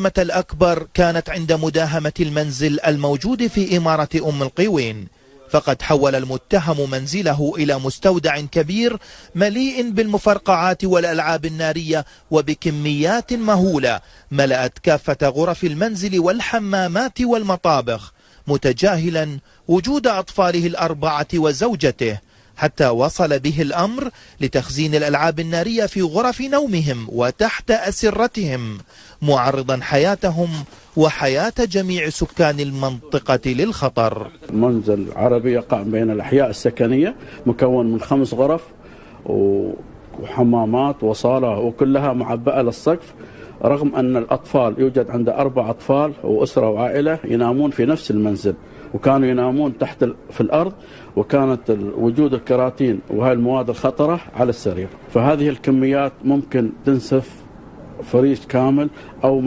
الصدمة الأكبر كانت عند مداهمة المنزل الموجود في إمارة أم القوين، فقد حول المتهم منزله إلى مستودع كبير مليء بالمفرقعات والألعاب النارية وبكميات مهولة ملأت كافة غرف المنزل والحمامات والمطابخ، متجاهلا وجود أطفاله الأربعة وزوجته، حتى وصل به الأمر لتخزين الألعاب النارية في غرف نومهم وتحت أسرتهم، معرضا حياتهم وحياة جميع سكان المنطقة للخطر. منزل عربي يقع بين الأحياء السكنية مكون من 5 غرف وحمامات وصالة وكلها معبأة للسقف، رغم أن الأطفال يوجد عند 4 أطفال وأسرة وعائلة ينامون في نفس المنزل، وكانوا ينامون تحت في الأرض، وكانت وجود الكراتين وهي المواد الخطرة على السرير. فهذه الكميات ممكن تنسف فريق كامل أو